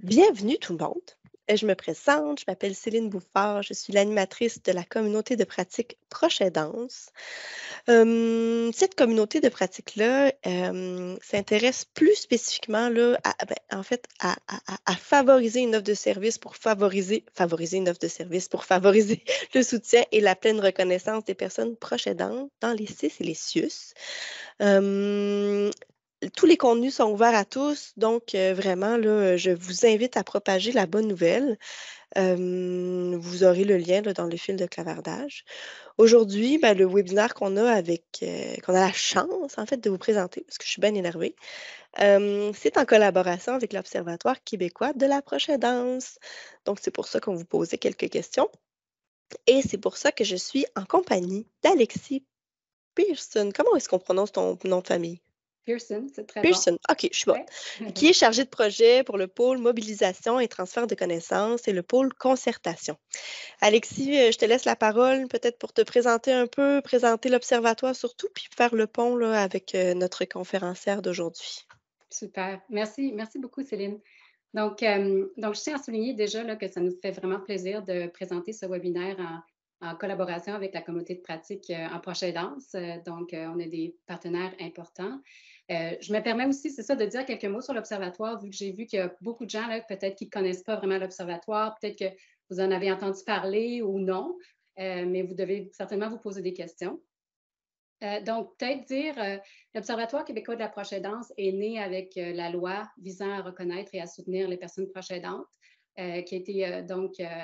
Bienvenue tout le monde. Je me présente, je m'appelle Céline Bouffard, je suis l'animatrice de la communauté de pratique Proche Aidance. Cette communauté de pratique-là s'intéresse plus spécifiquement là, en fait, à favoriser une offre de service pour favoriser une offre de service pour favoriser le soutien et la pleine reconnaissance des personnes proches aidantes dans les CIS et les CIUS. Euh, Tous les contenus sont ouverts à tous, donc vraiment, là, je vous invite à propager la bonne nouvelle. Vous aurez le lien là, dans le fil de clavardage. Aujourd'hui, ben, le webinaire qu'on a la chance en fait de vous présenter, parce que je suis bien énervée, c'est en collaboration avec l'Observatoire québécois de la prochaine danse. Donc, c'est pour ça qu'on vous posait quelques questions. Et c'est pour ça que je suis en compagnie d'Alexis Pearson. Comment est-ce qu'on prononce ton nom de famille? Pearson, c'est très bon. Pearson, OK, je suis bonne. Ouais. Qui est chargé de projet pour le pôle mobilisation et transfert de connaissances et le pôle concertation. Alexis, je te laisse la parole peut-être pour te présenter un peu, présenter l'Observatoire surtout, puis faire le pont là, avec notre conférencière d'aujourd'hui. Super. Merci beaucoup, Céline. Donc, je tiens à souligner déjà là, que ça nous fait vraiment plaisir de présenter ce webinaire en collaboration avec la communauté de pratique en Proche Aidance. On a des partenaires importants. Je me permets aussi, c'est ça, de dire quelques mots sur l'Observatoire, vu que j'ai vu qu'il y a beaucoup de gens là, peut-être qui ne connaissent pas vraiment l'Observatoire, peut-être que vous en avez entendu parler ou non, mais vous devez certainement vous poser des questions. Peut-être dire, l'Observatoire québécois de la proche aidance est né avec la loi visant à reconnaître et à soutenir les personnes proches aidantes, qui a été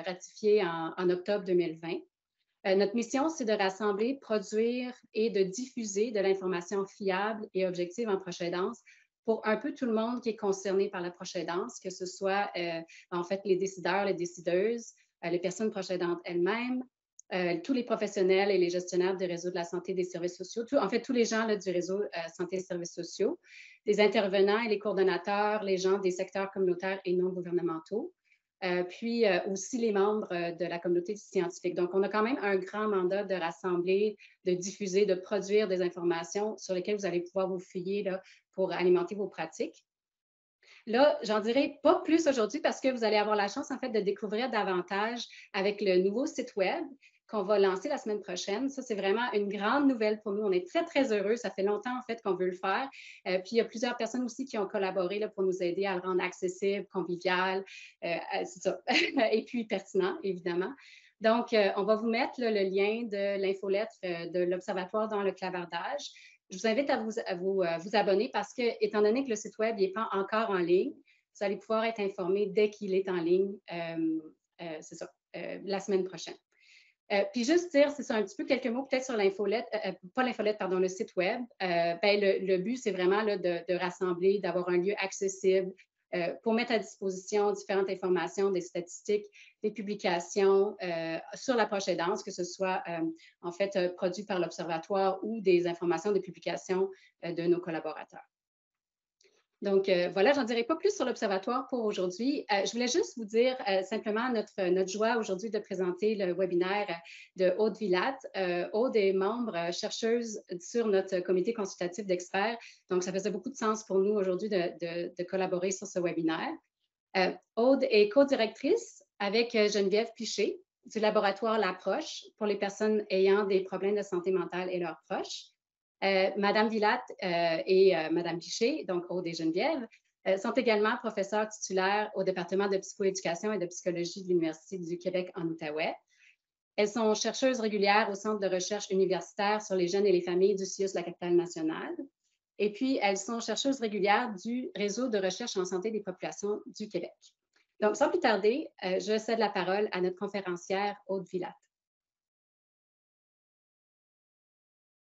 ratifiée en octobre 2020. Notre mission, c'est de rassembler, produire et de diffuser de l'information fiable et objective en proche aidance pour un peu tout le monde qui est concerné par la proche aidance, que ce soit en fait les décideurs, les décideuses, les personnes proches aidantes elles-mêmes, tous les professionnels et les gestionnaires du réseau de la santé et des services sociaux, tous les gens là, du réseau santé et services sociaux, les intervenants et les coordonnateurs, les gens des secteurs communautaires et non gouvernementaux, puis aussi les membres de la communauté scientifique. Donc, on a quand même un grand mandat de rassembler, de diffuser, de produire des informations sur lesquelles vous allez pouvoir vous fier là, pour alimenter vos pratiques. Là, j'en dirai pas plus aujourd'hui parce que vous allez avoir la chance, en fait, de découvrir davantage avec le nouveau site Web qu'on va lancer la semaine prochaine. Ça, c'est vraiment une grande nouvelle pour nous. On est très, très heureux. Ça fait longtemps, en fait, qu'on veut le faire. Puis, il y a plusieurs personnes aussi qui ont collaboré là, pour nous aider à le rendre accessible, convivial, c'est ça, et puis pertinent, évidemment. Donc, on va vous mettre là, le lien de l'infolettre de l'Observatoire dans le clavardage. Je vous invite à vous abonner parce que, étant donné que le site Web n'est pas encore en ligne, vous allez pouvoir être informé dès qu'il est en ligne, c'est ça, la semaine prochaine. Puis juste dire, c'est ça, un petit peu quelques mots peut-être sur l'infolette, pas l'infolette, pardon, le site Web. Le but, c'est vraiment là, de rassembler, d'avoir un lieu accessible pour mettre à disposition différentes informations, des statistiques, des publications sur la proche aidance, que ce soit en fait produit par l'Observatoire ou des informations, des publications de nos collaborateurs. Donc, voilà, j'en dirai pas plus sur l'Observatoire pour aujourd'hui. Je voulais juste vous dire simplement notre joie aujourd'hui de présenter le webinaire de Aude Villatte. Aude est membre chercheuse sur notre comité consultatif d'experts. Donc, ça faisait beaucoup de sens pour nous aujourd'hui de collaborer sur ce webinaire. Aude est co-directrice avec Geneviève Piché du laboratoire L'Approche pour les personnes ayant des problèmes de santé mentale et leurs proches. Madame Villatte et Madame Piché, donc Aude et Geneviève, sont également professeurs titulaires au département de psychoéducation et de psychologie de l'Université du Québec en Outaouais. Elles sont chercheuses régulières au Centre de recherche universitaire sur les jeunes et les familles du CIUS de la capitale nationale. Et puis, elles sont chercheuses régulières du réseau de recherche en santé des populations du Québec. Donc, sans plus tarder, je cède la parole à notre conférencière Aude Villatte.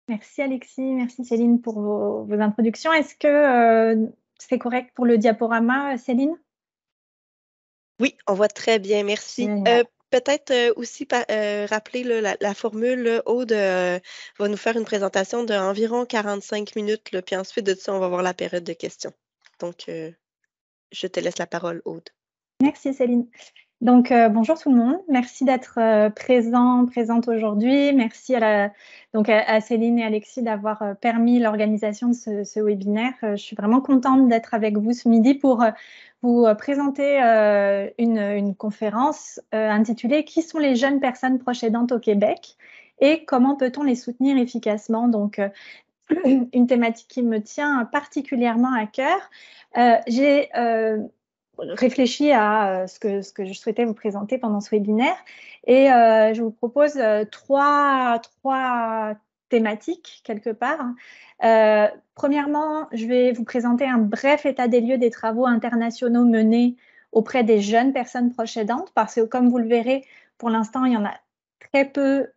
Merci Alexis, merci Céline pour vos introductions. Est-ce que c'est correct pour le diaporama, Céline? Oui, on voit très bien, merci. Peut-être aussi rappeler là, la formule. Là, Aude va nous faire une présentation d'environ 45 minutes, là, puis ensuite de ça, on va voir la période de questions. Donc, je te laisse la parole, Aude. Merci Céline. Donc, bonjour tout le monde. Merci d'être présente aujourd'hui. Merci à Céline et Alexis d'avoir permis l'organisation de ce webinaire. Je suis vraiment contente d'être avec vous ce midi pour vous présenter une conférence intitulée « Qui sont les jeunes personnes proches aidantes au Québec et comment peut-on les soutenir efficacement ?» Donc, une thématique qui me tient particulièrement à cœur. J'ai réfléchi à ce que je souhaitais vous présenter pendant ce webinaire et je vous propose trois thématiques quelque part. Premièrement, je vais vous présenter un bref état des lieux des travaux internationaux menés auprès des jeunes personnes proches aidantes parce que comme vous le verrez, pour l'instant, il y en a très peu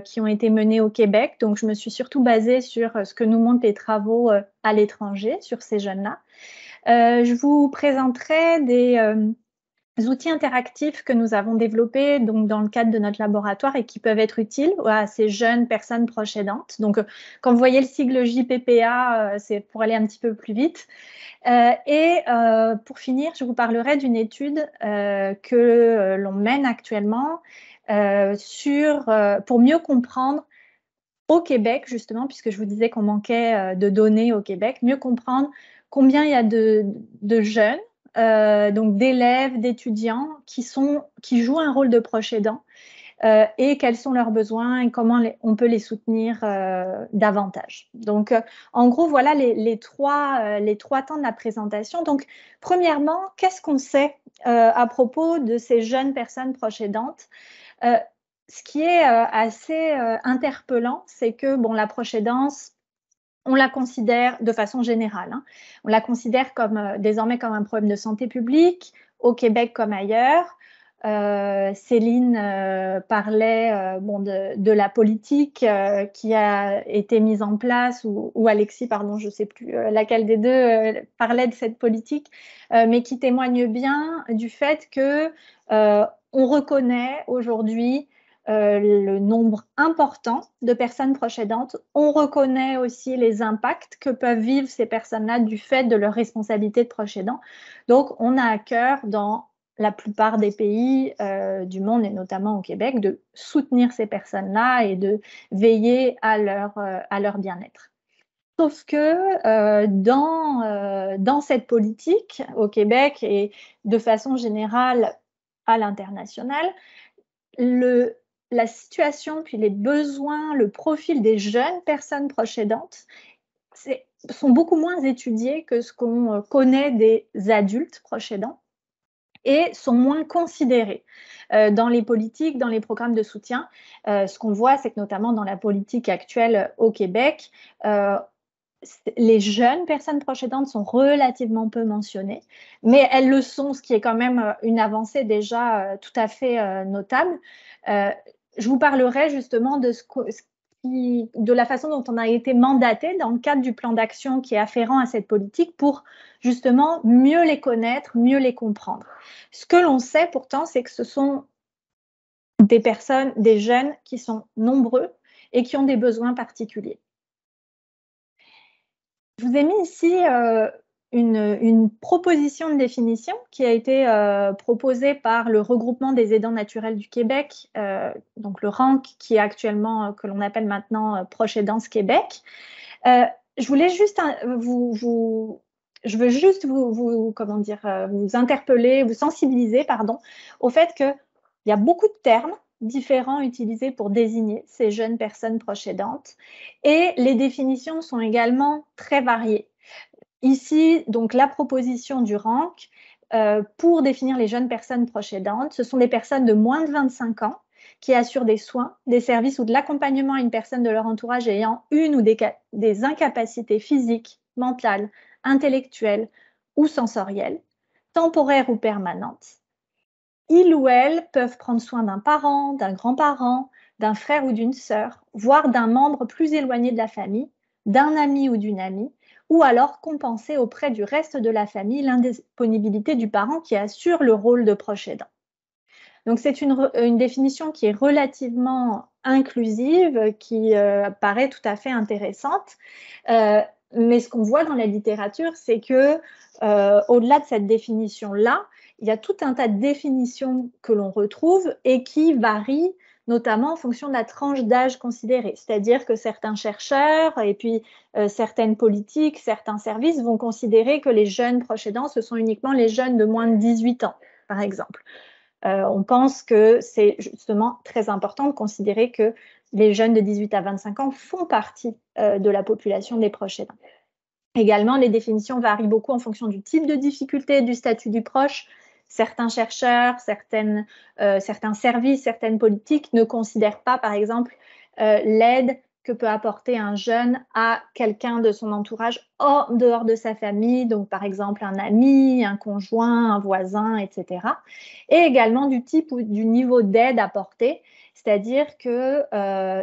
qui ont été menés au Québec. Donc, je me suis surtout basée sur ce que nous montrent les travaux à l'étranger sur ces jeunes-là. Je vous présenterai des outils interactifs que nous avons développés donc, dans le cadre de notre laboratoire et qui peuvent être utiles à ces jeunes personnes proches aidantes. Donc, quand vous voyez le sigle JPPA, c'est pour aller un petit peu plus vite. Pour finir, je vous parlerai d'une étude que l'on mène actuellement pour mieux comprendre au Québec, justement, puisque je vous disais qu'on manquait de données au Québec, mieux comprendre combien il y a de jeunes, donc d'élèves, d'étudiants qui jouent un rôle de proche aidant et quels sont leurs besoins et comment on peut les soutenir davantage. Donc, en gros, voilà les trois temps de la présentation. Donc, premièrement, qu'est-ce qu'on sait à propos de ces jeunes personnes proches aidantes? Ce qui est assez interpellant, c'est que la proche aidance, on la considère de façon générale, hein, on la considère désormais comme un problème de santé publique, au Québec comme ailleurs. Céline parlait de la politique qui a été mise en place, ou Alexis, pardon, je ne sais plus laquelle des deux parlait de cette politique, mais qui témoigne bien du fait que on reconnaît aujourd'hui le nombre important de personnes proches aidantes. On reconnaît aussi les impacts que peuvent vivre ces personnes-là du fait de leur responsabilité de proche aidant. Donc, on a à cœur dans la plupart des pays du monde, et notamment au Québec, de soutenir ces personnes-là et de veiller à leur bien-être. Sauf que dans cette politique, au Québec et de façon générale à l'international, la situation, puis les besoins, le profil des jeunes personnes proches aidantes sont beaucoup moins étudiés que ce qu'on connaît des adultes proches aidants et sont moins considérés dans les politiques, dans les programmes de soutien. Ce qu'on voit, c'est que notamment dans la politique actuelle au Québec, les jeunes personnes proches aidantes sont relativement peu mentionnées, mais elles le sont, ce qui est quand même une avancée déjà tout à fait notable. Je vous parlerai justement de la façon dont on a été mandaté dans le cadre du plan d'action qui est afférent à cette politique pour justement mieux les connaître, mieux les comprendre. Ce que l'on sait pourtant, c'est que ce sont des jeunes qui sont nombreux et qui ont des besoins particuliers. Je vous ai mis ici une proposition de définition qui a été proposée par le regroupement des aidants naturels du Québec, donc le RANQ, qui est actuellement, que l'on appelle maintenant Proche Aidance Québec. Je veux juste vous interpeller, vous sensibiliser, au fait qu'il y a beaucoup de termes différents utilisés pour désigner ces jeunes personnes proches aidantes et les définitions sont également très variées. Ici, donc, la proposition du RANQ pour définir les jeunes personnes proches aidantes, ce sont des personnes de moins de 25 ans qui assurent des soins, des services ou de l'accompagnement à une personne de leur entourage ayant une ou des incapacités physiques, mentales, intellectuelles ou sensorielles, temporaires ou permanentes. Ils ou elles peuvent prendre soin d'un parent, d'un grand-parent, d'un frère ou d'une sœur, voire d'un membre plus éloigné de la famille, d'un ami ou d'une amie, ou alors compenser auprès du reste de la famille l'indisponibilité du parent qui assure le rôle de proche aidant. Donc, c'est une définition qui est relativement inclusive, qui paraît tout à fait intéressante. Mais ce qu'on voit dans la littérature, c'est que au-delà de cette définition-là, il y a tout un tas de définitions que l'on retrouve et qui varient notamment en fonction de la tranche d'âge considérée. C'est-à-dire que certains chercheurs et puis certaines politiques, certains services vont considérer que les jeunes proches aidants, ce sont uniquement les jeunes de moins de 18 ans, par exemple. On pense que c'est justement très important de considérer que les jeunes de 18 à 25 ans font partie de la population des proches aidants. Également, les définitions varient beaucoup en fonction du type de difficulté, du statut du proche. Certains chercheurs, certains services, certaines politiques ne considèrent pas, par exemple, l'aide que peut apporter un jeune à quelqu'un de son entourage en dehors de sa famille, donc par exemple un ami, un conjoint, un voisin, etc. Et également du type ou du niveau d'aide apportée, c'est-à-dire que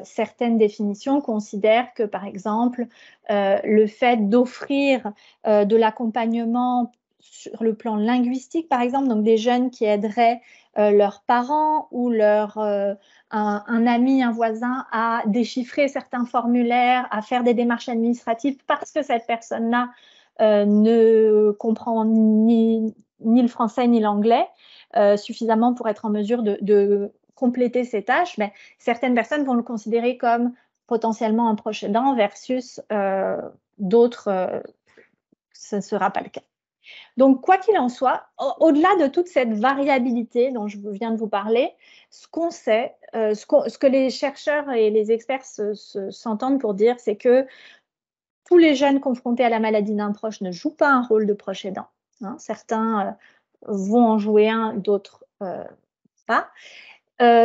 certaines définitions considèrent que, par exemple, le fait d'offrir de l'accompagnement sur le plan linguistique, par exemple, donc des jeunes qui aideraient leurs parents ou un ami, un voisin à déchiffrer certains formulaires, à faire des démarches administratives parce que cette personne-là ne comprend ni le français ni l'anglais suffisamment pour être en mesure de compléter ces tâches, mais certaines personnes vont le considérer comme potentiellement un proche aidant versus d'autres, ce ne sera pas le cas. Donc, quoi qu'il en soit, au-delà de toute cette variabilité dont je viens de vous parler, ce qu'on sait, ce que les chercheurs et les experts s'entendent pour dire, c'est que tous les jeunes confrontés à la maladie d'un proche ne jouent pas un rôle de proche aidant. Hein. Certains vont en jouer un, d'autres pas.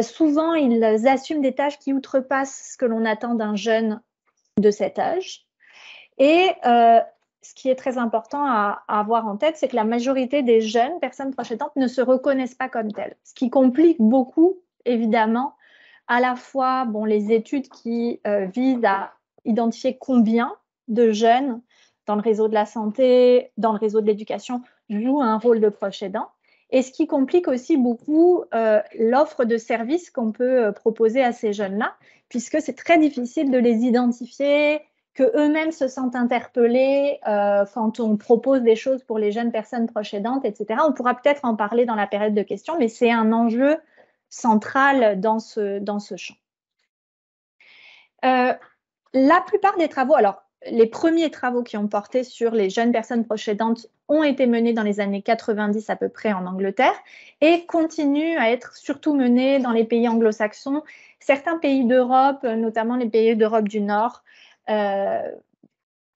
Souvent, ils assument des tâches qui outrepassent ce que l'on attend d'un jeune de cet âge. Et ce qui est très important à avoir en tête, c'est que la majorité des jeunes personnes proches aidantes ne se reconnaissent pas comme telles. Ce qui complique beaucoup, évidemment, à la fois les études qui visent à identifier combien de jeunes dans le réseau de la santé, dans le réseau de l'éducation, jouent un rôle de proche aidant. Et ce qui complique aussi beaucoup l'offre de services qu'on peut proposer à ces jeunes-là, puisque c'est très difficile de les identifier, qu'eux-mêmes se sentent interpellés quand on propose des choses pour les jeunes personnes proches aidantes, etc. On pourra peut-être en parler dans la période de questions, mais c'est un enjeu central dans ce champ. La plupart des travaux, alors les premiers travaux qui ont porté sur les jeunes personnes proches aidantes ont été menés dans les années 90 à peu près en Angleterre et continuent à être surtout menés dans les pays anglo-saxons, certains pays d'Europe, notamment les pays d'Europe du Nord,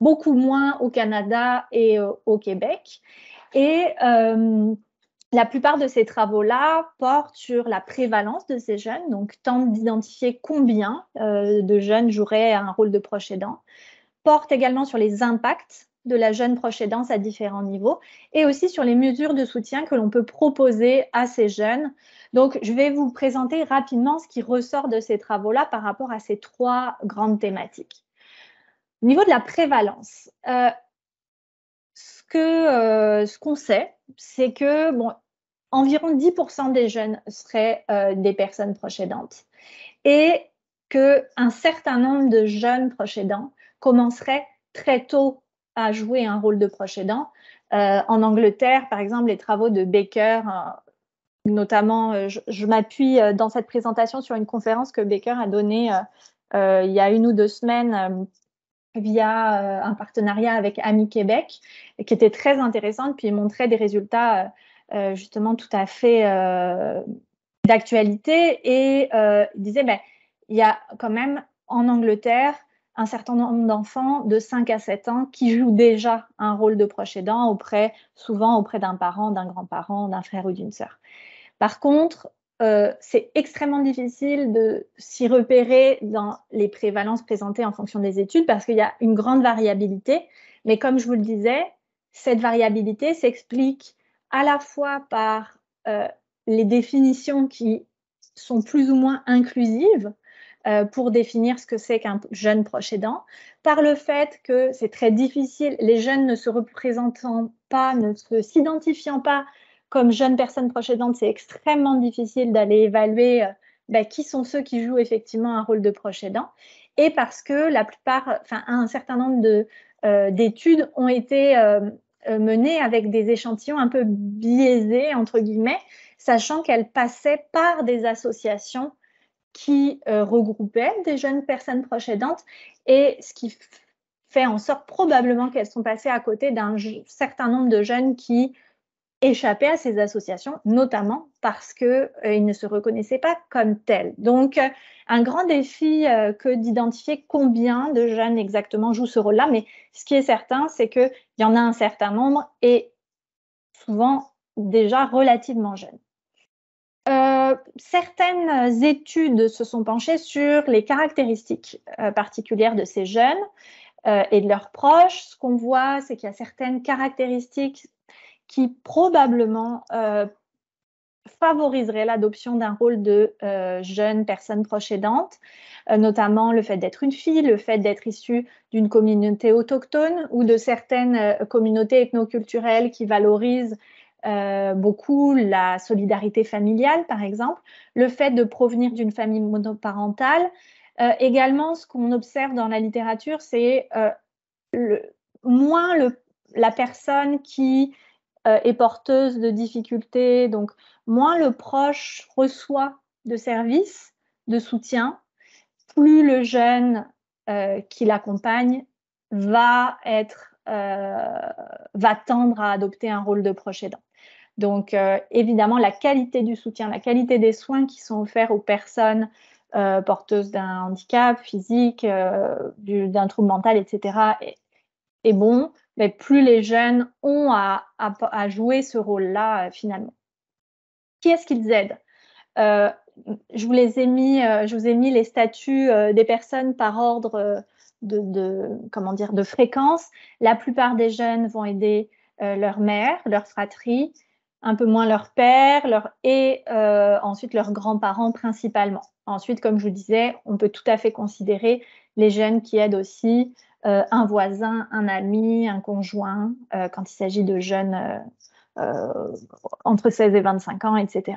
beaucoup moins au Canada et au Québec. Et la plupart de ces travaux-là portent sur la prévalence de ces jeunes, donc tentent d'identifier combien de jeunes joueraient un rôle de proche aidant, portent également sur les impacts de la jeune proche aidance à différents niveaux et aussi sur les mesures de soutien que l'on peut proposer à ces jeunes. Donc, je vais vous présenter rapidement ce qui ressort de ces travaux-là par rapport à ces trois grandes thématiques. Au niveau de la prévalence, ce qu'on sait, c'est que environ 10% des jeunes seraient des personnes proches aidantes et qu'un certain nombre de jeunes proches aidants commenceraient très tôt à jouer un rôle de proche aidant. En Angleterre, par exemple, les travaux de Baker, notamment, je m'appuie dans cette présentation sur une conférence que Baker a donnée il y a 1 ou 2 semaines via un partenariat avec Ami Québec, qui était très intéressante, puis il montrait des résultats justement tout à fait d'actualité et il disait, il y a quand même en Angleterre un certain nombre d'enfants de 5 à 7 ans qui jouent déjà un rôle de proche aidant souvent auprès d'un parent, d'un grand-parent, d'un frère ou d'une sœur. Par contre, c'est extrêmement difficile de s'y repérer dans les prévalences présentées en fonction des études parce qu'il y a une grande variabilité. Mais comme je vous le disais, cette variabilité s'explique à la fois par les définitions qui sont plus ou moins inclusives pour définir ce que c'est qu'un jeune proche aidant, par le fait que c'est très difficile, les jeunes ne se représentant pas, ne s'identifiant pas comme jeunes personnes proches aidantes, c'est extrêmement difficile d'aller évaluer qui sont ceux qui jouent effectivement un rôle de proche aidant. Et parce que un certain nombre d'études ont été menée avec des échantillons un peu biaisés, entre guillemets, sachant qu'elle passait par des associations qui regroupaient des jeunes personnes proches aidantes, et ce qui fait en sorte probablement qu'elles sont passées à côté d'un certain nombre de jeunes qui échappaient à ces associations, notamment parce qu'ils ne se reconnaissaient pas comme tels. Donc, un grand défi que d'identifier combien de jeunes exactement jouent ce rôle-là, mais ce qui est certain, c'est qu'il y en a un certain nombre et souvent déjà relativement jeunes. Certaines études se sont penchées sur les caractéristiques particulières de ces jeunes et de leurs proches. Ce qu'on voit, c'est qu'il y a certaines caractéristiques qui probablement favoriseraient l'adoption d'un rôle de jeune personne proche aidante, notamment le fait d'être une fille, le fait d'être issue d'une communauté autochtone ou de certaines communautés ethnoculturelles qui valorisent beaucoup la solidarité familiale, par exemple, le fait de provenir d'une famille monoparentale. Également, ce qu'on observe dans la littérature, c'est moins la personne qui est porteuse de difficultés, donc moins le proche reçoit de services, de soutien, plus le jeune qui l'accompagne va tendre à adopter un rôle de proche aidant. Donc, évidemment, la qualité du soutien, la qualité des soins qui sont offerts aux personnes porteuses d'un handicap physique, d'un trouble mental, etc., est bon, mais plus les jeunes ont à jouer ce rôle-là, finalement. Qui est-ce qu'ils aident? Je vous ai mis les statuts des personnes par ordre de fréquence. La plupart des jeunes vont aider leur mère, leur fratrie, un peu moins leur père et ensuite leurs grands-parents principalement. Ensuite, comme je vous disais, on peut tout à fait considérer les jeunes qui aident aussi un voisin, un ami, un conjoint, quand il s'agit de jeunes entre 16 et 25 ans, etc.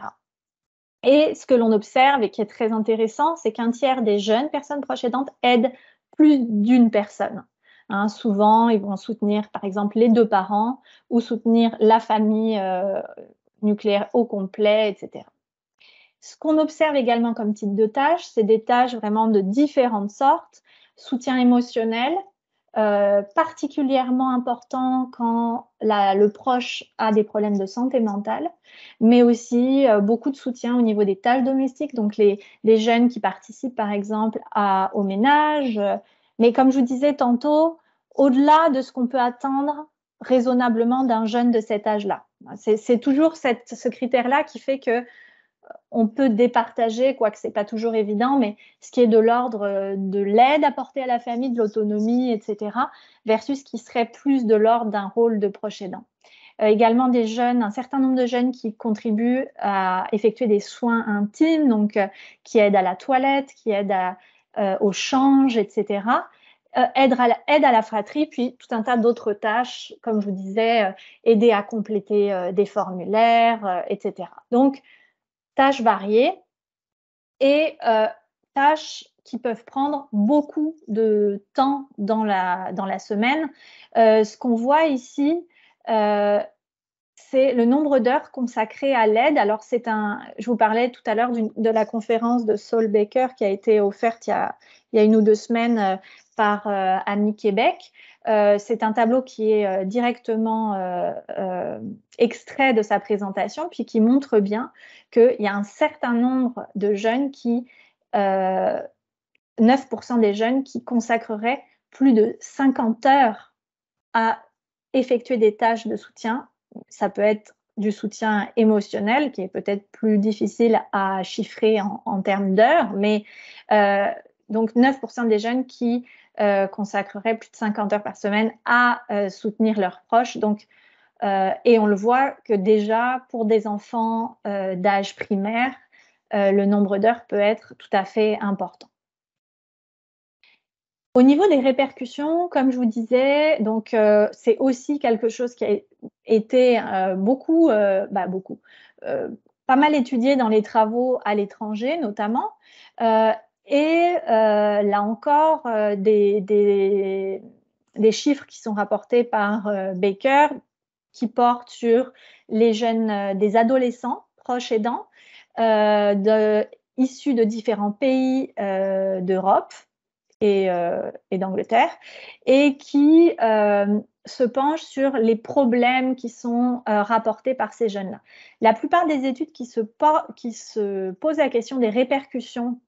Et ce que l'on observe et qui est très intéressant, c'est qu'un tiers des jeunes personnes proches aidantes aident plus d'une personne. Souvent, ils vont soutenir, par exemple, les 2 parents ou soutenir la famille nucléaire au complet, etc. Ce qu'on observe également comme type de tâches, c'est des tâches vraiment de différentes sortes. Soutien émotionnel, particulièrement important quand le proche a des problèmes de santé mentale, mais aussi beaucoup de soutien au niveau des tâches domestiques, donc les jeunes qui participent par exemple au ménage. Mais comme je vous disais tantôt, au-delà de ce qu'on peut attendre raisonnablement d'un jeune de cet âge-là. C'est toujours ce critère-là qui fait que on peut départager, quoique ce n'est pas toujours évident, mais ce qui est de l'ordre de l'aide apportée à la famille, de l'autonomie, etc., versus ce qui serait plus de l'ordre d'un rôle de proche aidant. Également des jeunes, un certain nombre de jeunes qui contribuent à effectuer des soins intimes, donc qui aident à la toilette, qui aident au change, etc., aide à la fratrie, puis tout un tas d'autres tâches, comme je vous disais, aider à compléter des formulaires, etc. Donc, tâches variées et tâches qui peuvent prendre beaucoup de temps dans la semaine. Ce qu'on voit ici, c'est le nombre d'heures consacrées à l'aide. Alors, je vous parlais tout à l'heure de la conférence de Saul Baker qui a été offerte il y a 1 ou 2 semaines par Ami Québec. C'est un tableau qui est directement extrait de sa présentation, puis qui montre bien qu'il y a un certain nombre de jeunes 9% des jeunes qui consacreraient plus de 50 heures à effectuer des tâches de soutien. Ça peut être du soutien émotionnel, qui est peut-être plus difficile à chiffrer en termes d'heures, mais donc 9% des jeunes qui consacreraient plus de 50 heures par semaine à soutenir leurs proches. Donc, et on le voit que déjà, pour des enfants d'âge primaire, le nombre d'heures peut être tout à fait important. Au niveau des répercussions, comme je vous disais, donc c'est aussi quelque chose qui a été pas mal étudié dans les travaux à l'étranger notamment. Et là encore, des chiffres qui sont rapportés par Baker qui porte sur les jeunes, des adolescents proches aidants, issus de différents pays d'Europe et d'Angleterre, et qui se penche sur les problèmes qui sont rapportés par ces jeunes-là. La plupart des études qui se posent la question des répercussions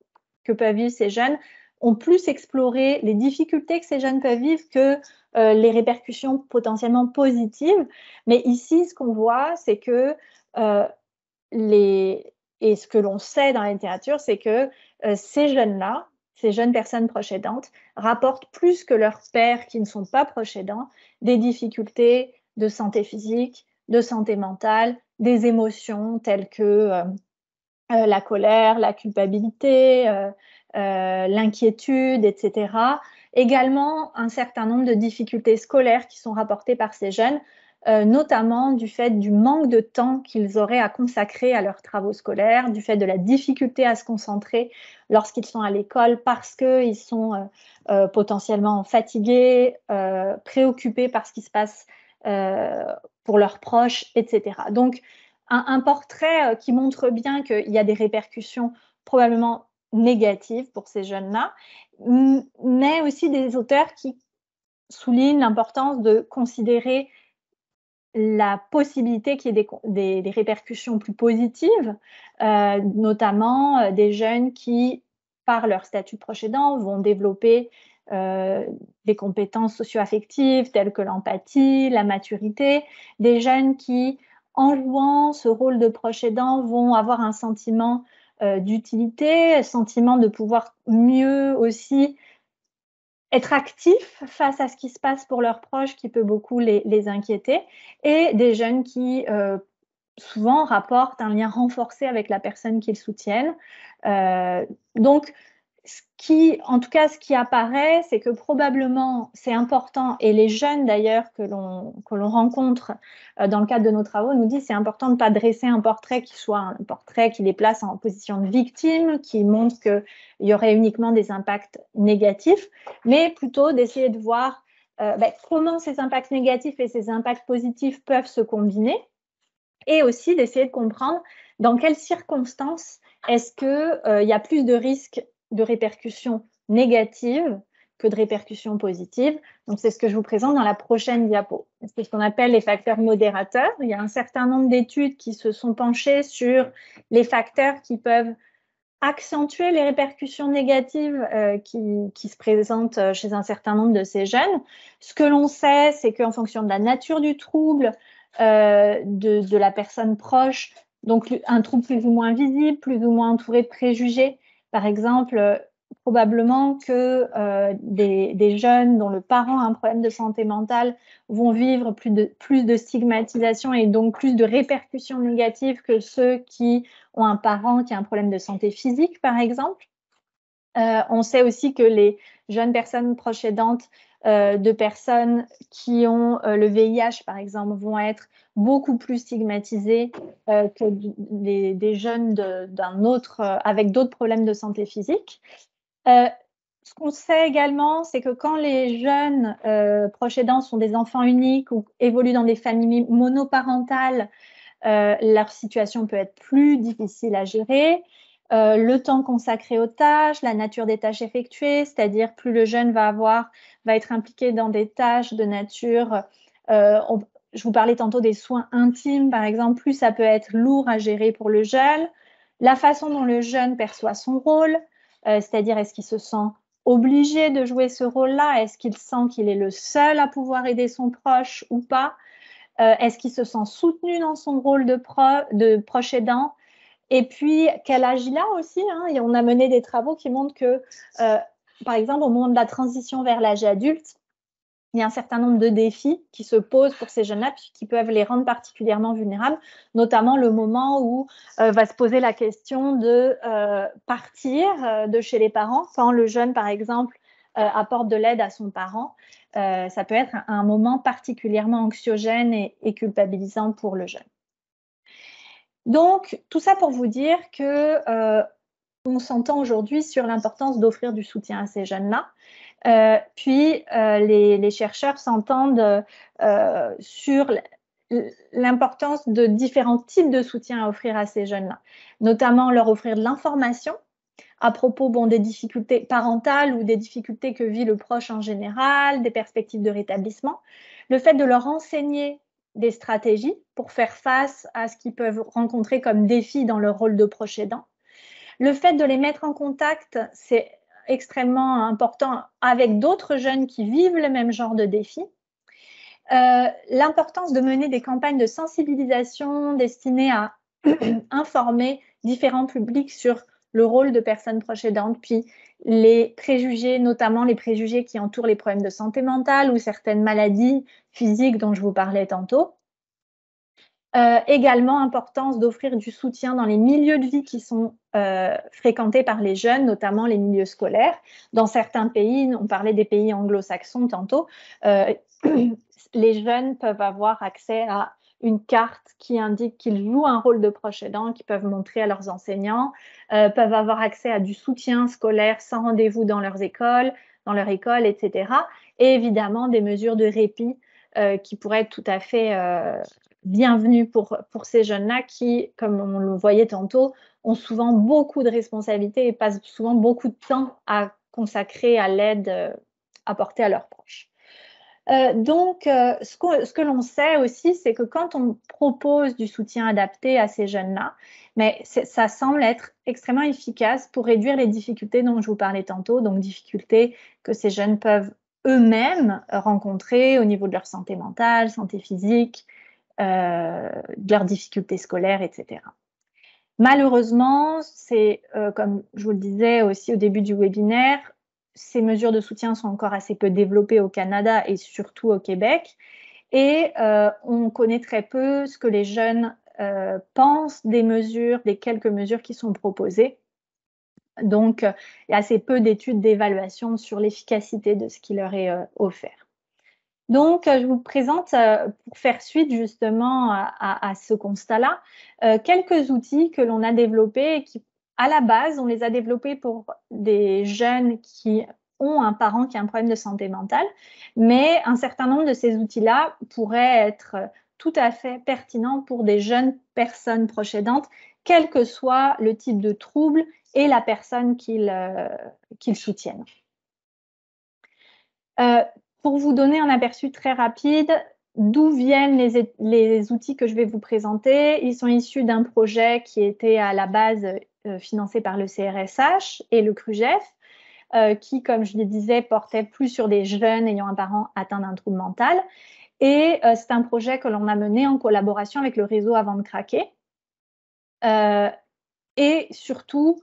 que peuvent vivre ces jeunes ont plus exploré les difficultés que ces jeunes peuvent vivre que les répercussions potentiellement positives. Mais ici, ce qu'on voit, c'est que et ce que l'on sait dans la littérature, c'est que ces jeunes-là, ces jeunes personnes proches aidantes, rapportent plus que leurs pairs qui ne sont pas proches aidants des difficultés de santé physique, de santé mentale, des émotions telles que la colère, la culpabilité, l'inquiétude, etc. Également, un certain nombre de difficultés scolaires qui sont rapportées par ces jeunes, notamment du fait du manque de temps qu'ils auraient à consacrer à leurs travaux scolaires, du fait de la difficulté à se concentrer lorsqu'ils sont à l'école parce qu'ils sont potentiellement fatigués, préoccupés par ce qui se passe pour leurs proches, etc. Donc, un portrait qui montre bien qu'il y a des répercussions probablement négatives pour ces jeunes-là, mais aussi des auteurs qui soulignent l'importance de considérer la possibilité qu'il y ait des répercussions plus positives, notamment des jeunes qui, par leur statut de proche aidant, vont développer des compétences socio-affectives telles que l'empathie, la maturité, des jeunes qui, en jouant ce rôle de proche aidant, vont avoir un sentiment d'utilité, un sentiment de pouvoir mieux aussi être actifs face à ce qui se passe pour leurs proches qui peut beaucoup les inquiéter, et des jeunes qui souvent rapportent un lien renforcé avec la personne qu'ils soutiennent. Donc, en tout cas, ce qui apparaît, c'est que probablement c'est important, et les jeunes d'ailleurs que l'on rencontre dans le cadre de nos travaux nous disent c'est important de ne pas dresser un portrait qui soit un portrait qui les place en position de victime, qui montre qu'il y aurait uniquement des impacts négatifs, mais plutôt d'essayer de voir comment ces impacts négatifs et ces impacts positifs peuvent se combiner, et aussi d'essayer de comprendre dans quelles circonstances est-ce qu'il y a plus de risques de répercussions négatives que de répercussions positives. Donc, c'est ce que je vous présente dans la prochaine diapo. C'est ce qu'on appelle les facteurs modérateurs. Il y a un certain nombre d'études qui se sont penchées sur les facteurs qui peuvent accentuer les répercussions négatives qui se présentent chez un certain nombre de ces jeunes. Ce que l'on sait, c'est qu'en fonction de la nature du trouble, de la personne proche, donc un trouble plus ou moins visible, plus ou moins entouré de préjugés. Par exemple, probablement que des jeunes dont le parent a un problème de santé mentale vont vivre plus de stigmatisation et donc plus de répercussions négatives que ceux qui ont un parent qui a un problème de santé physique, par exemple. On sait aussi que les jeunes personnes proches aidantes de personnes qui ont le VIH, par exemple, vont être beaucoup plus stigmatisées que des jeunes avec d'autres problèmes de santé physique. Ce qu'on sait également, c'est que quand les jeunes proches aidants sont des enfants uniques ou évoluent dans des familles monoparentales, leur situation peut être plus difficile à gérer. Le temps consacré aux tâches, la nature des tâches effectuées, c'est-à-dire plus le jeune va être impliqué dans des tâches de nature, je vous parlais tantôt des soins intimes, par exemple, plus ça peut être lourd à gérer pour le jeune. La façon dont le jeune perçoit son rôle, c'est-à-dire est-ce qu'il se sent obligé de jouer ce rôle-là, est-ce qu'il sent qu'il est le seul à pouvoir aider son proche ou pas, est-ce qu'il se sent soutenu dans son rôle de proche aidant? Et puis, quel âge il a aussi, hein. Et on a mené des travaux qui montrent que, par exemple, au moment de la transition vers l'âge adulte, il y a un certain nombre de défis qui se posent pour ces jeunes-là, qui peuvent les rendre particulièrement vulnérables, notamment le moment où va se poser la question de partir de chez les parents. Quand le jeune, par exemple, apporte de l'aide à son parent, ça peut être un moment particulièrement anxiogène et culpabilisant pour le jeune. Donc, tout ça pour vous dire que on s'entend aujourd'hui sur l'importance d'offrir du soutien à ces jeunes-là. Puis, les chercheurs s'entendent sur l'importance de différents types de soutien à offrir à ces jeunes-là, notamment leur offrir de l'information à propos des difficultés parentales ou des difficultés que vit le proche en général, des perspectives de rétablissement, le fait de leur enseigner des stratégies pour faire face à ce qu'ils peuvent rencontrer comme défis dans leur rôle de proche aidant, le fait de les mettre en contact, c'est extrêmement important avec d'autres jeunes qui vivent le même genre de défis. L'importance de mener des campagnes de sensibilisation destinées à informer différents publics sur le rôle de personnes proches aidantes, puis les préjugés, notamment les préjugés qui entourent les problèmes de santé mentale ou certaines maladies physiques dont je vous parlais tantôt. Également, importance d'offrir du soutien dans les milieux de vie qui sont fréquentés par les jeunes, notamment les milieux scolaires. Dans certains pays, on parlait des pays anglo-saxons tantôt, les jeunes peuvent avoir accès à une carte qui indique qu'ils jouent un rôle de proche aidant, qu'ils peuvent montrer à leurs enseignants, peuvent avoir accès à du soutien scolaire sans rendez-vous dans leur école, etc. Et évidemment, des mesures de répit qui pourraient être tout à fait bienvenues pour ces jeunes-là qui, comme on le voyait tantôt, ont souvent beaucoup de responsabilités et passent souvent beaucoup de temps à consacrer à l'aide apportée à leurs proches. Ce que l'on sait aussi, c'est que quand on propose du soutien adapté à ces jeunes-là, mais ça semble être extrêmement efficace pour réduire les difficultés dont je vous parlais tantôt, donc difficultés que ces jeunes peuvent eux-mêmes rencontrer au niveau de leur santé mentale, santé physique, de leurs difficultés scolaires, etc. Malheureusement, c'est comme je vous le disais aussi au début du webinaire, ces mesures de soutien sont encore assez peu développées au Canada et surtout au Québec. Et on connaît très peu ce que les jeunes pensent des quelques mesures qui sont proposées. Donc, il y a assez peu d'études d'évaluation sur l'efficacité de ce qui leur est offert. Donc, je vous présente, pour faire suite justement à ce constat-là, quelques outils que l'on a développés et qui, à la base, on les a développés pour des jeunes qui ont un parent qui a un problème de santé mentale, mais un certain nombre de ces outils-là pourraient être tout à fait pertinents pour des jeunes personnes proches aidantes, quel que soit le type de trouble et la personne qu'ils soutiennent. Pour vous donner un aperçu très rapide, d'où viennent les outils que je vais vous présenter? Ils sont issus d'un projet qui était à la base financé par le CRSH et le CRUGEF, qui, comme je le disais, portait plus sur des jeunes ayant un parent atteint d'un trouble mental. Et c'est un projet que l'on a mené en collaboration avec le réseau Avant de craquer. Et surtout,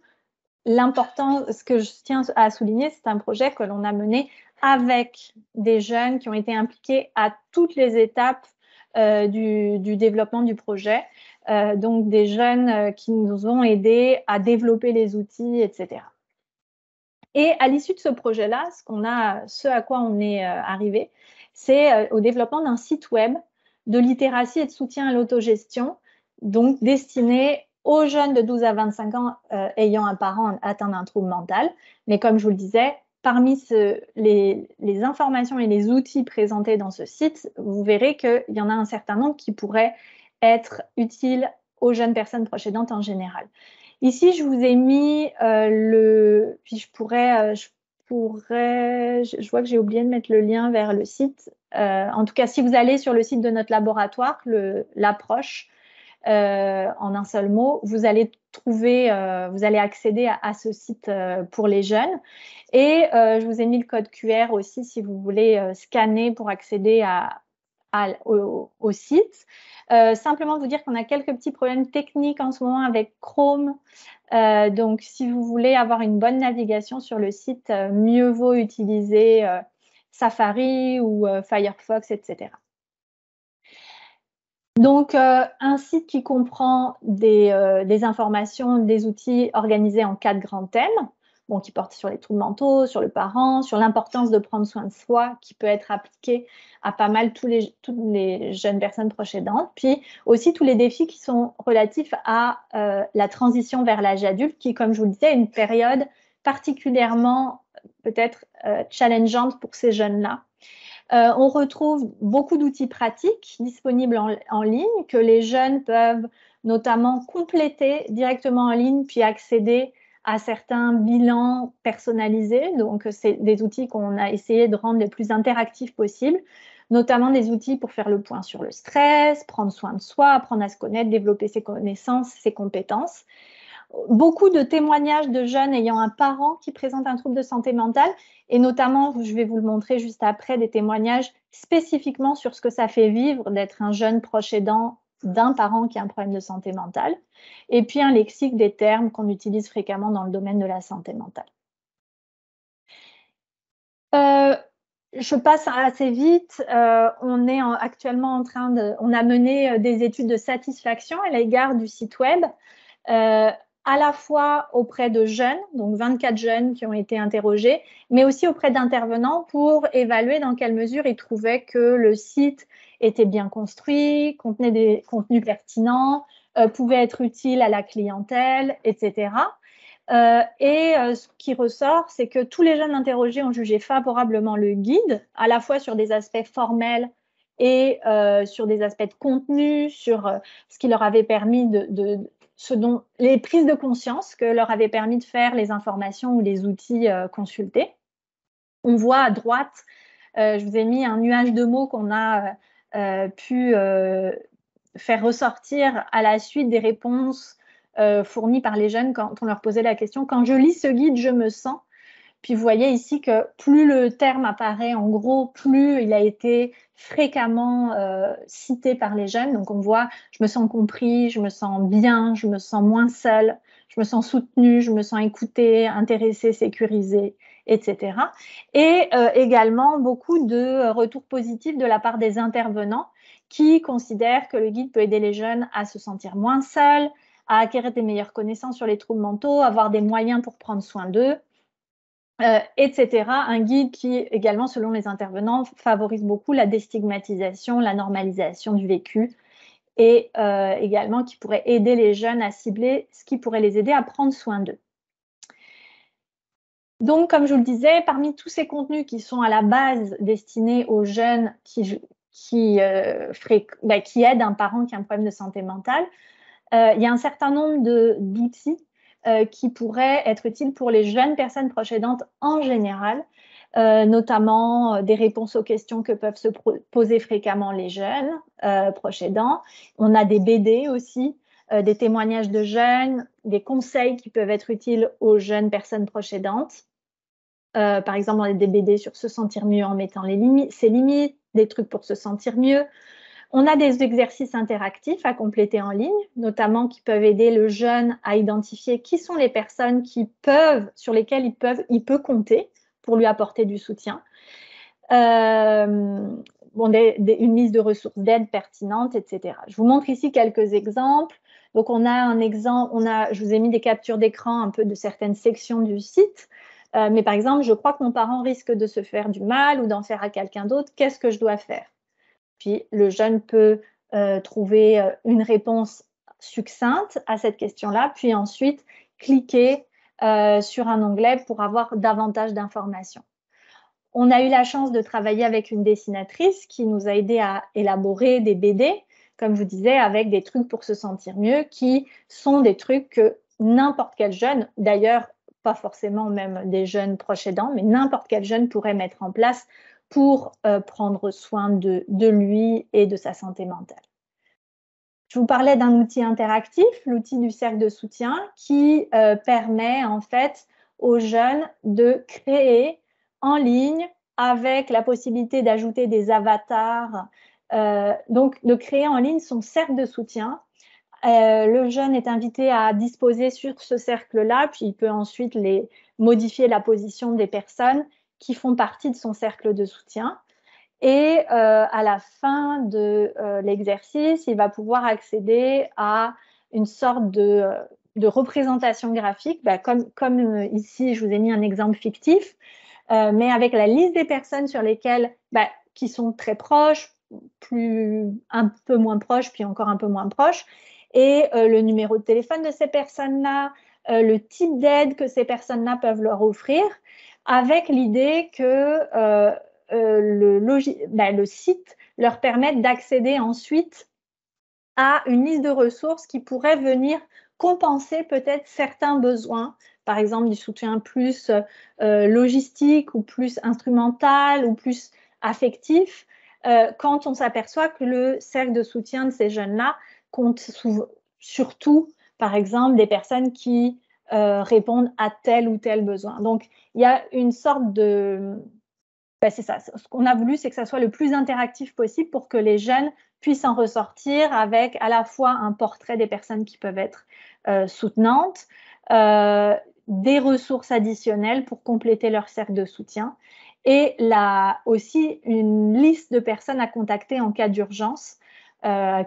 ce que je tiens à souligner, c'est un projet que l'on a mené avec des jeunes qui ont été impliqués à toutes les étapes du développement du projet. Donc, des jeunes qui nous ont aidés à développer les outils, etc. Et à l'issue de ce projet-là, ce à quoi on est arrivé, c'est au développement d'un site web de littératie et de soutien à l'autogestion, donc destiné aux jeunes de 12 à 25 ans ayant un parent atteint d'un trouble mental. Mais comme je vous le disais, parmi les informations et les outils présentés dans ce site, vous verrez qu'il y en a un certain nombre qui pourraient être utiles aux jeunes personnes proches aidantes en général. Ici, je vous ai mis puis je vois que j'ai oublié de mettre le lien vers le site. En tout cas, si vous allez sur le site de notre laboratoire, l'approche, en un seul mot, vous allez accéder à ce site pour les jeunes. Et je vous ai mis le code QR aussi si vous voulez scanner pour accéder au site. Simplement vous dire qu'on a quelques petits problèmes techniques en ce moment avec Chrome. Donc, si vous voulez avoir une bonne navigation sur le site, mieux vaut utiliser Safari ou Firefox, etc. Donc, un site qui comprend des informations, des outils organisés en 4 grands thèmes, qui portent sur les troubles mentaux, sur le parent, sur l'importance de prendre soin de soi, qui peut être appliqué à pas mal toutes les jeunes personnes proches aidantes, puis aussi tous les défis qui sont relatifs à la transition vers l'âge adulte, qui, comme je vous le disais, est une période particulièrement peut-être challengeante pour ces jeunes-là. On retrouve beaucoup d'outils pratiques disponibles en ligne que les jeunes peuvent notamment compléter directement en ligne puis accéder à certains bilans personnalisés. Donc, c'est des outils qu'on a essayé de rendre les plus interactifs possibles, notamment des outils pour faire le point sur le stress, prendre soin de soi, apprendre à se connaître, développer ses connaissances, ses compétences. Beaucoup de témoignages de jeunes ayant un parent qui présente un trouble de santé mentale et notamment, je vais vous le montrer juste après, des témoignages spécifiquement sur ce que ça fait vivre d'être un jeune proche aidant d'un parent qui a un problème de santé mentale et puis un lexique des termes qu'on utilise fréquemment dans le domaine de la santé mentale. Je passe assez vite. On est actuellement on a mené des études de satisfaction à l'égard du site web. À la fois auprès de jeunes, donc 24 jeunes qui ont été interrogés, mais aussi auprès d'intervenants pour évaluer dans quelle mesure ils trouvaient que le site était bien construit, contenait des contenus pertinents, pouvait être utile à la clientèle, etc. Ce qui ressort, c'est que tous les jeunes interrogés ont jugé favorablement le guide, à la fois sur des aspects formels et sur des aspects de contenu, sur ce qui leur avait permis les prises de conscience que leur avaient permis de faire les informations ou les outils consultés. On voit à droite, je vous ai mis un nuage de mots qu'on a pu faire ressortir à la suite des réponses fournies par les jeunes quand on leur posait la question « Quand je lis ce guide, je me sens ». Puis vous voyez ici que plus le terme apparaît, en gros, plus il a été fréquemment cité par les jeunes. Donc on voit, je me sens compris, je me sens bien, je me sens moins seule, je me sens soutenue, je me sens écoutée, intéressée, sécurisée, etc. Et également beaucoup de retours positifs de la part des intervenants qui considèrent que le guide peut aider les jeunes à se sentir moins seuls, à acquérir des meilleures connaissances sur les troubles mentaux, avoir des moyens pour prendre soin d'eux. Etc. Un guide qui, également, selon les intervenants, favorise beaucoup la déstigmatisation, la normalisation du vécu et également qui pourrait aider les jeunes à cibler ce qui pourrait les aider à prendre soin d'eux. Donc, comme je vous le disais, parmi tous ces contenus qui sont à la base destinés aux jeunes qui aident un parent qui a un problème de santé mentale, il y a un certain nombre d'outils qui pourraient être utiles pour les jeunes personnes proches aidantes en général, notamment des réponses aux questions que peuvent se poser fréquemment les jeunes proches aidants. On a des BD aussi, des témoignages de jeunes, des conseils qui peuvent être utiles aux jeunes personnes proches aidantes. Par exemple, on a des BD sur se sentir mieux en mettant ses limites, des trucs pour se sentir mieux. On a des exercices interactifs à compléter en ligne, notamment qui peuvent aider le jeune à identifier qui sont les personnes sur lesquelles il peut compter pour lui apporter du soutien. Une liste de ressources d'aide pertinentes, etc. Je vous montre ici quelques exemples. Donc, on a un exemple, je vous ai mis des captures d'écran un peu de certaines sections du site. Mais par exemple, je crois que mon parent risque de se faire du mal ou d'en faire à quelqu'un d'autre. Qu'est-ce que je dois faire ? Puis le jeune peut trouver une réponse succincte à cette question-là, puis ensuite cliquer sur un onglet pour avoir davantage d'informations. On a eu la chance de travailler avec une dessinatrice qui nous a aidé à élaborer des BD, comme je vous disais, avec des trucs pour se sentir mieux, qui sont des trucs que n'importe quel jeune, d'ailleurs pas forcément même des jeunes proches aidants, mais n'importe quel jeune pourrait mettre en place pour prendre soin de lui et de sa santé mentale. Je vous parlais d'un outil interactif, l'outil du cercle de soutien, qui permet en fait aux jeunes de créer en ligne avec la possibilité d'ajouter des avatars, donc de créer en ligne son cercle de soutien. Le jeune est invité à disposer sur ce cercle-là, puis il peut ensuite modifier la position des personnes qui font partie de son cercle de soutien. Et à la fin de l'exercice, il va pouvoir accéder à une sorte de représentation graphique, comme ici, je vous ai mis un exemple fictif, mais avec la liste des personnes sur lesquelles, qui sont très proches, un peu moins proches, puis encore un peu moins proches, et le numéro de téléphone de ces personnes-là, le type d'aide que ces personnes-là peuvent leur offrir, avec l'idée que le site leur permette d'accéder ensuite à une liste de ressources qui pourraient venir compenser peut-être certains besoins, par exemple du soutien plus logistique ou plus instrumental ou plus affectif, quand on s'aperçoit que le cercle de soutien de ces jeunes-là compte surtout, par exemple, des personnes qui répondent à tel ou tel besoin. Donc, il y a une sorte de... c'est ça. Ce qu'on a voulu, c'est que ça soit le plus interactif possible pour que les jeunes puissent en ressortir avec à la fois un portrait des personnes qui peuvent être soutenantes, des ressources additionnelles pour compléter leur cercle de soutien et aussi une liste de personnes à contacter en cas d'urgence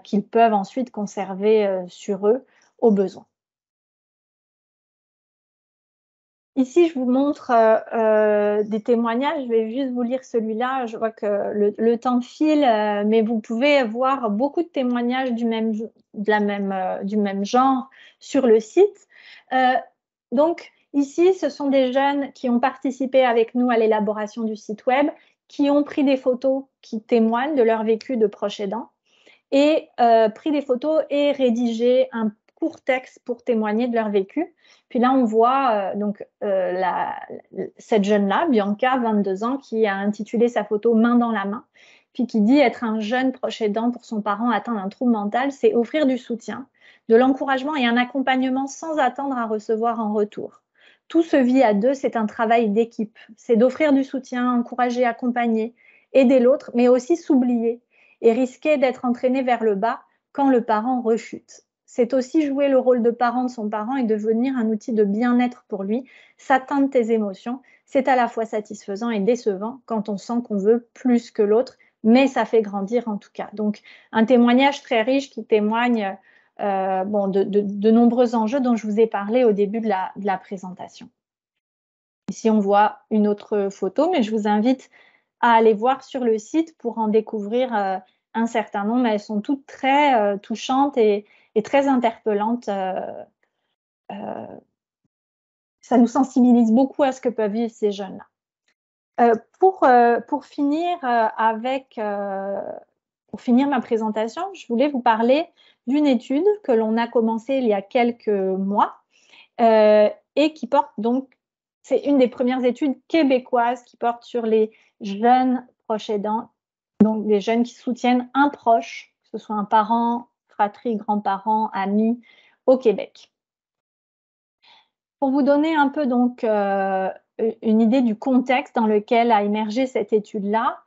qu'ils peuvent ensuite conserver sur eux au besoin. Ici, je vous montre des témoignages. Je vais juste vous lire celui-là. Je vois que le temps file, mais vous pouvez voir beaucoup de témoignages du même genre sur le site. Donc, ici, ce sont des jeunes qui ont participé avec nous à l'élaboration du site web, qui ont pris des photos qui témoignent de leur vécu de proche aidant et pris des photos et rédigé un court texte pour témoigner de leur vécu. Puis là, on voit cette jeune-là, Bianca, 22 ans, qui a intitulé sa photo « Main dans la main », puis qui dit être un jeune proche aidant pour son parent atteint d'un trouble mental, c'est offrir du soutien, de l'encouragement et un accompagnement sans attendre à recevoir en retour. Tout se vit à deux, c'est un travail d'équipe. C'est d'offrir du soutien, encourager, accompagner, aider l'autre, mais aussi s'oublier et risquer d'être entraîné vers le bas quand le parent rechute. C'est aussi jouer le rôle de parent de son parent et devenir un outil de bien-être pour lui. S'atteindre tes émotions, c'est à la fois satisfaisant et décevant quand on sent qu'on veut plus que l'autre, mais ça fait grandir en tout cas. Donc, un témoignage très riche qui témoigne de nombreux enjeux dont je vous ai parlé au début de la présentation. Ici, on voit une autre photo, mais je vous invite à aller voir sur le site pour en découvrir un certain nombre. Elles sont toutes très touchantes et très interpellantes. Ça nous sensibilise beaucoup à ce que peuvent vivre ces jeunes-là. Pour finir ma présentation, je voulais vous parler d'une étude que l'on a commencée il y a quelques mois et qui porte donc, c'est une des premières études québécoises qui porte sur les jeunes proches aidants, donc des jeunes qui soutiennent un proche, que ce soit un parent, fratrie, grand-parent, ami, au Québec. Pour vous donner un peu donc une idée du contexte dans lequel a émergé cette étude-là,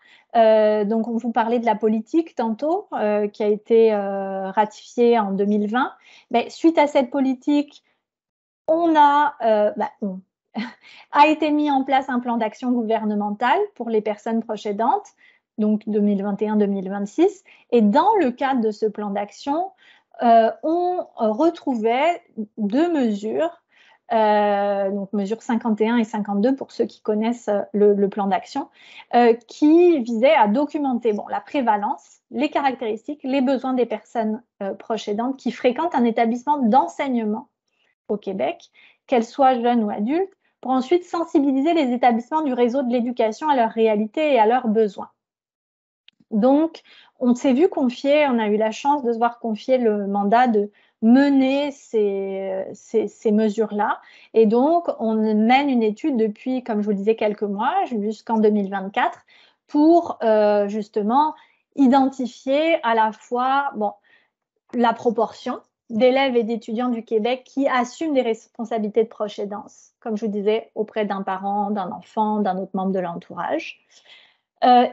donc on vous parlait de la politique tantôt, qui a été ratifiée en 2020. Mais suite à cette politique, a été mis en place un plan d'action gouvernemental pour les personnes proches aidantes, donc 2021-2026. Et dans le cadre de ce plan d'action, on retrouvait deux mesures, donc mesures 51 et 52 pour ceux qui connaissent le plan d'action, qui visaient à documenter la prévalence, les caractéristiques, les besoins des personnes proches aidantes qui fréquentent un établissement d'enseignement au Québec, qu'elles soient jeunes ou adultes, pour ensuite sensibiliser les établissements du réseau de l'éducation à leur réalité et à leurs besoins. Donc, on s'est vu confier, on a eu la chance de se voir confier le mandat de mener ces mesures-là. Et donc, on mène une étude depuis, comme je vous le disais, quelques mois, jusqu'en 2024, pour justement identifier à la fois la proportion d'élèves et d'étudiants du Québec qui assument des responsabilités de proche aidance, comme je vous disais, auprès d'un parent, d'un enfant, d'un autre membre de l'entourage.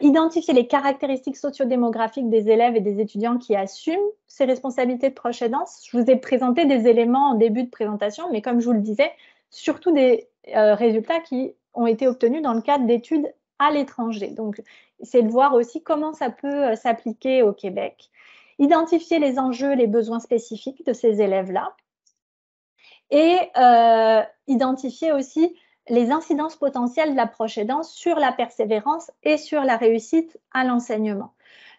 Identifier les caractéristiques sociodémographiques des élèves et des étudiants qui assument ces responsabilités de proche aidance. Je vous ai présenté des éléments en début de présentation, mais comme je vous le disais, surtout des résultats qui ont été obtenus dans le cadre d'études à l'étranger. Donc, c'est de voir aussi comment ça peut s'appliquer au Québec. Identifier les enjeux, les besoins spécifiques de ces élèves-là et identifier aussi les incidences potentielles de la proche aidance sur la persévérance et sur la réussite à l'enseignement.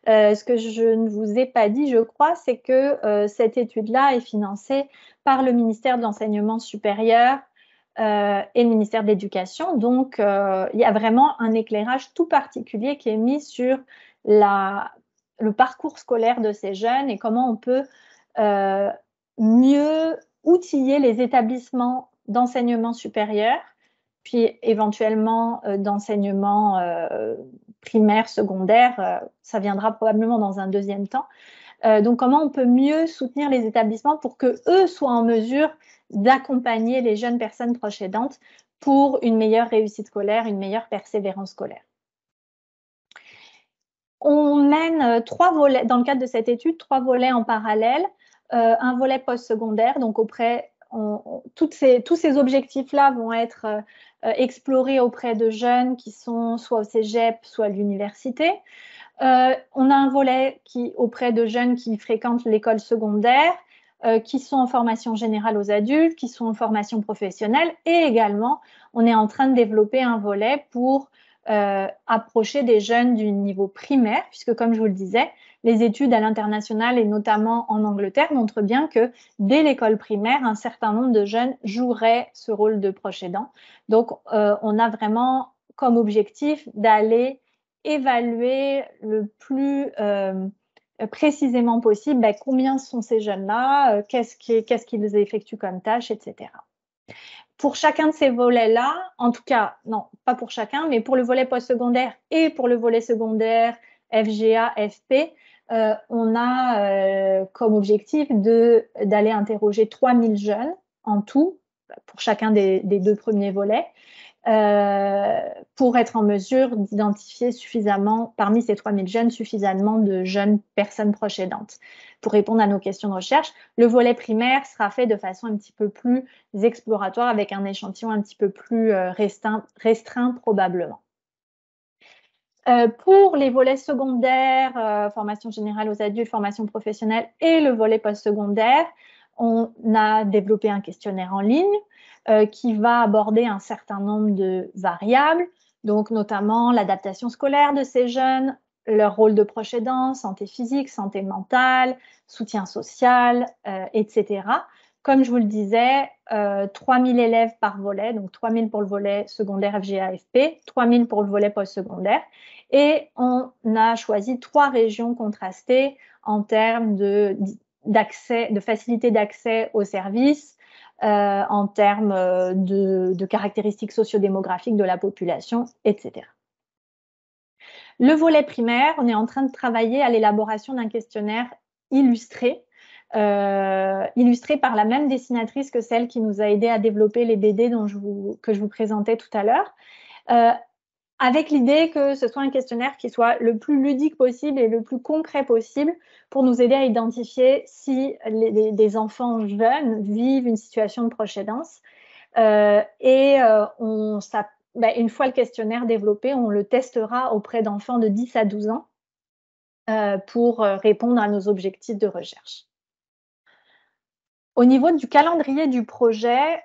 Ce que je ne vous ai pas dit, je crois, c'est que cette étude-là est financée par le ministère de l'Enseignement supérieur et le ministère de l'Éducation. Donc, il y a vraiment un éclairage tout particulier qui est mis sur le parcours scolaire de ces jeunes et comment on peut mieux outiller les établissements d'enseignement supérieur, puis éventuellement d'enseignement primaire, secondaire, ça viendra probablement dans un deuxième temps. Donc, comment on peut mieux soutenir les établissements pour qu'eux soient en mesure d'accompagner les jeunes personnes proches aidantes pour une meilleure réussite scolaire, une meilleure persévérance scolaire. On mène 3 volets, dans le cadre de cette étude, 3 volets en parallèle. Un volet postsecondaire, donc tous ces objectifs-là vont être explorés auprès de jeunes qui sont soit au cégep, soit à l'université. On a un volet auprès de jeunes qui fréquentent l'école secondaire, qui sont en formation générale aux adultes, qui sont en formation professionnelle, et également, on est en train de développer un volet pour approcher des jeunes du niveau primaire, puisque comme je vous le disais, les études à l'international et notamment en Angleterre montrent bien que dès l'école primaire, un certain nombre de jeunes joueraient ce rôle de proche aidant. Donc, on a vraiment comme objectif d'aller évaluer le plus précisément possible combien sont ces jeunes-là, qu'est-ce qu'ils effectuent comme tâches, etc. Pour chacun de ces volets-là, en tout cas, non, pas pour chacun, mais pour le volet postsecondaire et pour le volet secondaire FGA, FP, on a comme objectif d'aller interroger 3000 jeunes en tout, pour chacun des 2 premiers volets, pour être en mesure d'identifier suffisamment, parmi ces 3000 jeunes, suffisamment de jeunes personnes proches aidantes pour répondre à nos questions de recherche. Le volet primaire sera fait de façon un petit peu plus exploratoire avec un échantillon un petit peu plus restreint probablement. Pour les volets secondaires, formation générale aux adultes, formation professionnelle et le volet postsecondaire, on a développé un questionnaire en ligne qui va aborder un certain nombre de variables, donc notamment l'adaptation scolaire de ces jeunes, leur rôle de proche aidant, santé physique, santé mentale, soutien social, etc. Comme je vous le disais, 3000 élèves par volet, donc 3000 pour le volet secondaire FGA-FP, 3000 pour le volet postsecondaire. Et on a choisi 3 régions contrastées en termes de facilité d'accès aux services, en termes de caractéristiques sociodémographiques de la population, etc. Le volet primaire, on est en train de travailler à l'élaboration d'un questionnaire illustré par la même dessinatrice que celle qui nous a aidé à développer les BD que je vous présentais tout à l'heure, avec l'idée que ce soit un questionnaire qui soit le plus ludique possible et le plus concret possible pour nous aider à identifier si des enfants jeunes vivent une situation de proche aidance. Une fois le questionnaire développé, on le testera auprès d'enfants de 10 à 12 ans pour répondre à nos objectifs de recherche. Au niveau du calendrier du projet,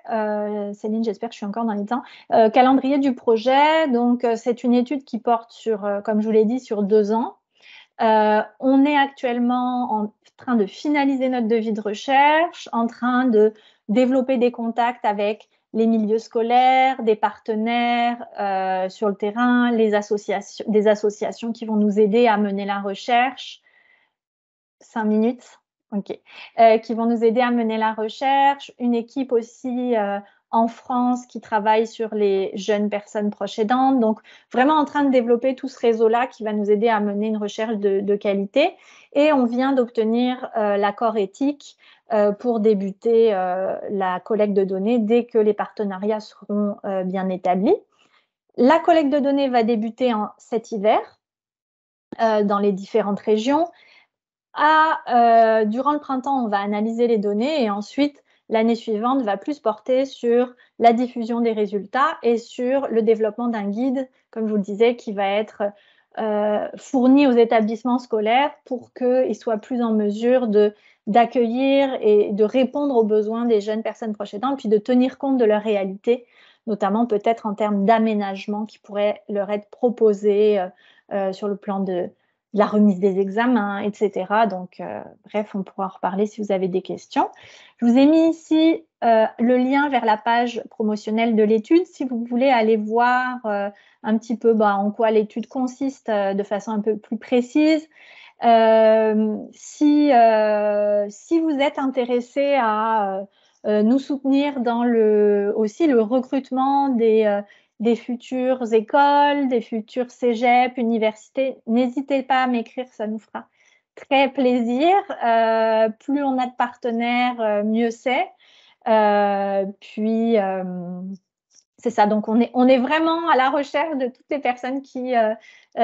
Céline, j'espère que je suis encore dans les temps. Calendrier du projet, donc c'est une étude qui porte sur, comme je vous l'ai dit, sur 2 ans. On est actuellement en train de finaliser notre devis de recherche, en train de développer des contacts avec les milieux scolaires, des partenaires sur le terrain, des associations qui vont nous aider à mener la recherche. 5 minutes. OK. Qui vont nous aider à mener la recherche, une équipe aussi en France qui travaille sur les jeunes personnes proches aidantes. Donc, vraiment en train de développer tout ce réseau-là qui va nous aider à mener une recherche de qualité. Et on vient d'obtenir l'accord éthique pour débuter la collecte de données dès que les partenariats seront bien établis. La collecte de données va débuter cet hiver dans les différentes régions. Durant le printemps, on va analyser les données et ensuite, l'année suivante va plus porter sur la diffusion des résultats et sur le développement d'un guide, comme je vous le disais, qui va être fourni aux établissements scolaires pour qu'ils soient plus en mesure d'accueillir et de répondre aux besoins des jeunes personnes proches aidantes, puis de tenir compte de leur réalité, notamment peut-être en termes d'aménagement qui pourrait leur être proposé sur le plan de la remise des examens, etc. Donc, bref, on pourra en reparler si vous avez des questions. Je vous ai mis ici le lien vers la page promotionnelle de l'étude si vous voulez aller voir un petit peu en quoi l'étude consiste de façon un peu plus précise. Si vous êtes intéressé à nous soutenir dans aussi le recrutement des futures écoles, des futurs cégeps, universités, n'hésitez pas à m'écrire, ça nous fera très plaisir. Plus on a de partenaires, mieux c'est. C'est ça, donc on est vraiment à la recherche de toutes les personnes qui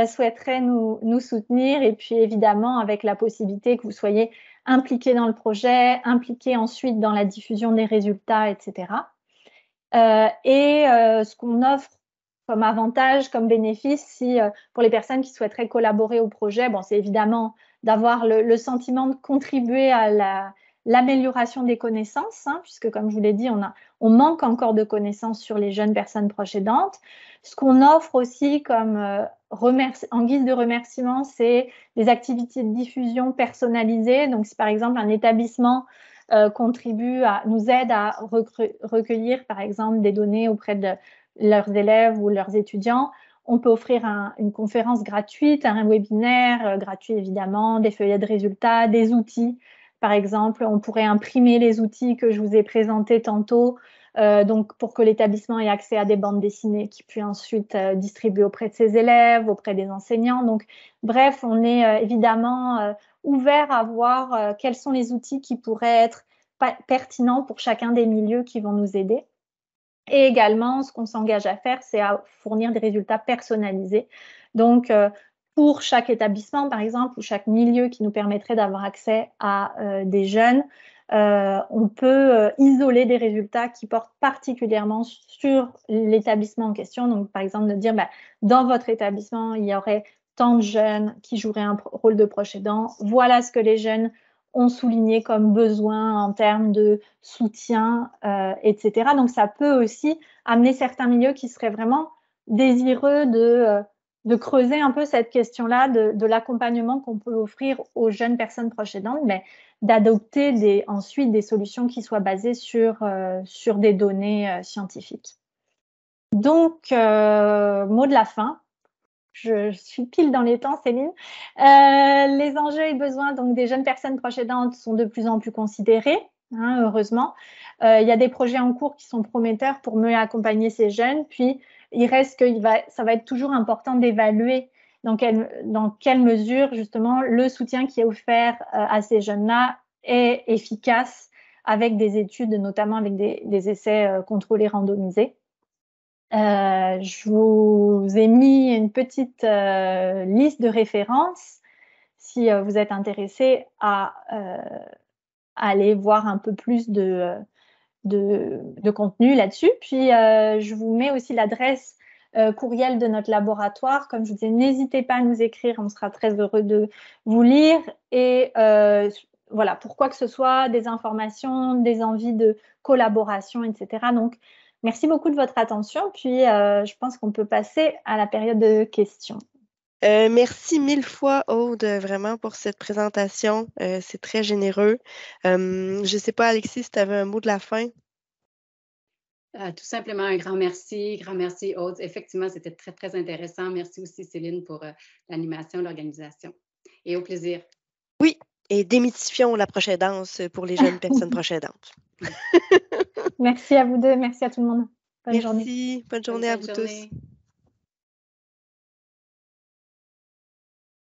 souhaiteraient nous soutenir et puis évidemment avec la possibilité que vous soyez impliqués dans le projet, impliqués ensuite dans la diffusion des résultats, etc. Ce qu'on offre comme avantage, comme bénéfice, pour les personnes qui souhaiteraient collaborer au projet, c'est évidemment d'avoir le sentiment de contribuer à l'amélioration des connaissances, puisque comme je vous l'ai dit, on manque encore de connaissances sur les jeunes personnes proches aidantes. Ce qu'on offre aussi comme en guise de remerciement, c'est des activités de diffusion personnalisées. Donc, si par exemple un établissement nous aide à recueillir par exemple des données auprès de leurs élèves ou leurs étudiants, on peut offrir une conférence gratuite, un webinaire gratuit évidemment, des feuillets de résultats, des outils. Par exemple, on pourrait imprimer les outils que je vous ai présentés tantôt, donc pour que l'établissement ait accès à des bandes dessinées qu'il puisse ensuite distribuer auprès de ses élèves, auprès des enseignants. Donc, bref, on est évidemment ouvert à voir quels sont les outils qui pourraient être pertinents pour chacun des milieux qui vont nous aider. Et également, ce qu'on s'engage à faire, c'est à fournir des résultats personnalisés. Donc, pour chaque établissement, par exemple, ou chaque milieu qui nous permettrait d'avoir accès à des jeunes, on peut isoler des résultats qui portent particulièrement sur l'établissement en question. Donc, par exemple, de dire, dans votre établissement, il y aurait tant de jeunes qui joueraient un rôle de proche aidant. Voilà ce que les jeunes ont souligné comme besoin en termes de soutien, etc. Donc, ça peut aussi amener certains milieux qui seraient vraiment désireux de creuser un peu cette question-là de l'accompagnement qu'on peut offrir aux jeunes personnes proches aidantes, mais d'adopter ensuite des solutions qui soient basées sur des données scientifiques. Donc, mot de la fin. Je suis pile dans les temps, Céline. Les enjeux et besoins donc, des jeunes personnes proches aidantes sont de plus en plus considérés, heureusement. Il y a des projets en cours qui sont prometteurs pour mieux accompagner ces jeunes. Puis, il reste que ça va être toujours important d'évaluer dans quelle mesure, justement, le soutien qui est offert à ces jeunes-là est efficace avec des études, notamment avec des essais contrôlés randomisés. Je vous ai mis une petite liste de références si vous êtes intéressé à aller voir un peu plus de contenu là-dessus. Puis, je vous mets aussi l'adresse courriel de notre laboratoire. Comme je vous disais, n'hésitez pas à nous écrire, on sera très heureux de vous lire. Et voilà, pour quoi que ce soit, des informations, des envies de collaboration, etc. Donc, merci beaucoup de votre attention. Puis, je pense qu'on peut passer à la période de questions. Merci mille fois, Aude, vraiment pour cette présentation. C'est très généreux. Je ne sais pas, Alexis, si tu avais un mot de la fin. Tout simplement un grand merci, Aude. Effectivement, c'était très, très intéressant. Merci aussi, Céline, pour l'animation, l'organisation. Et au plaisir. Oui, et démythifions la prochaine danse pour les jeunes personnes proches aidantes. Merci à vous deux, merci à tout le monde. Bonne journée. Merci, bonne journée à vous tous.